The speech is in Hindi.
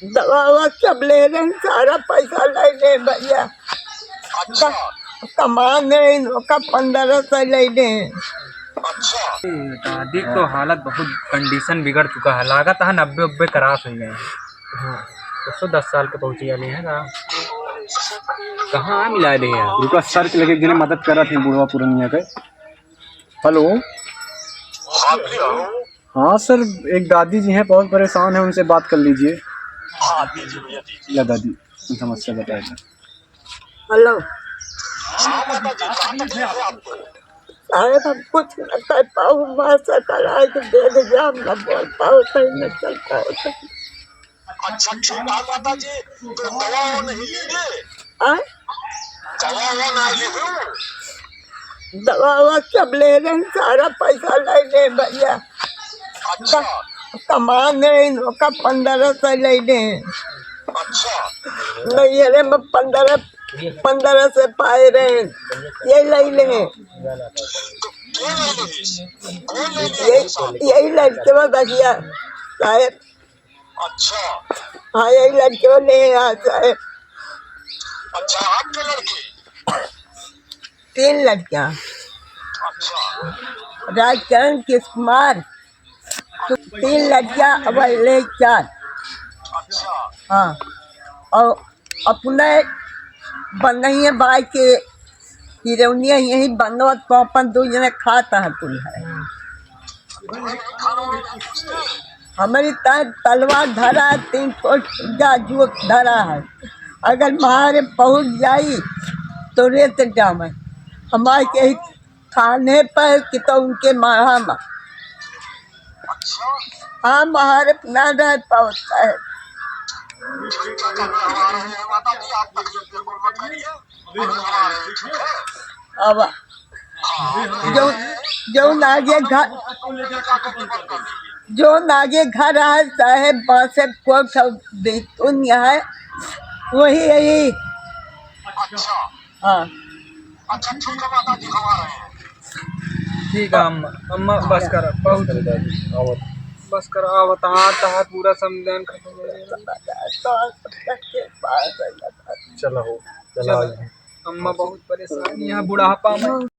दवा ववा सब ले रहे हैं, सारा पैसा ले ले भैया। अच्छा कमा नहीं का 1500 ले ले। दादी तो हालत बहुत कंडीशन बिगड़ चुका है, लागत है 90 क्रॉस हो गए हैं। हाँ 110 साल के पहुँची वाली है ना। कहाँ मिला रही है उनका सर्च लगे जिन्हें मदद कर रहा थी बुढ़वा पूर्णिया के। हेलो हाँ भैया। हाँ सर, एक दादी जी हैं बहुत परेशान है, उनसे बात कर लीजिए। हाँ दीजिए भैया दीजिए। या दादी समस्या बताया था। हेलो हाँ माता जी कहाँ तकलीफ है आपको? साहेब हम कुछ न कर पाओ, माँ से कराए तो दे दे, हम न बोल पाओ, सही न चल पाओ। अच्छा ठीक है माता जी, तो दवा वो नहीं लीजिए, आए दवा वो नहीं लीजिए। दवा ववा सब ले रहे हैं, सारा पैसा ले ले भैया। अच्छा कमा नहीं का 1500 ले ले। अच्छा नहीं अरे मैं 15 से पाए रहे, ये ले ले। तो क्यों नहीं लीजिए? कौन ले लीजिए? यही लड़के में भैया साहेब। अच्छा हाँ यही लड़के में ले आ साहेब। अच्छा आपके लड़के? 3 लड़कियाँ, अच्छा राजकरण किस कुमार, 3 लड़कियाँ अब ले 4। अच्छा हाँ और अपने बन रही है भाई के हिरौनिया यही बनो तो अपन 2 जने खाता है कुल है। खाना वाना नहीं पूछते? हमारी तलवार धरा है, 3 फुट जाजू धरा है, अगर मारे पहुंच जाई तो रेत जामे हमारे के ही थाने पर कि तो उनके मारा में। अच्छा हाँ महारे ना रह पाता है। ठीक है करने वाला है माता जी, आप तकलीफ बिल्कुल मत करिए, हम आ रहे हैं, ठीक है? अब जो जो नागे घर जो नागे घर है साहेब बासे कोट बेतुन है वही यही। अच्छा हाँ अच्छा ठीक है माता जी, हम आ रहे हैं। ठीक है अम्मा। अम्मा बस कर बहुत बस कर आवत आता पूरा समझान खत्म हो गया। चलो चलो अम्मा बहुत परेशान यहाँ बुढ़ापा में।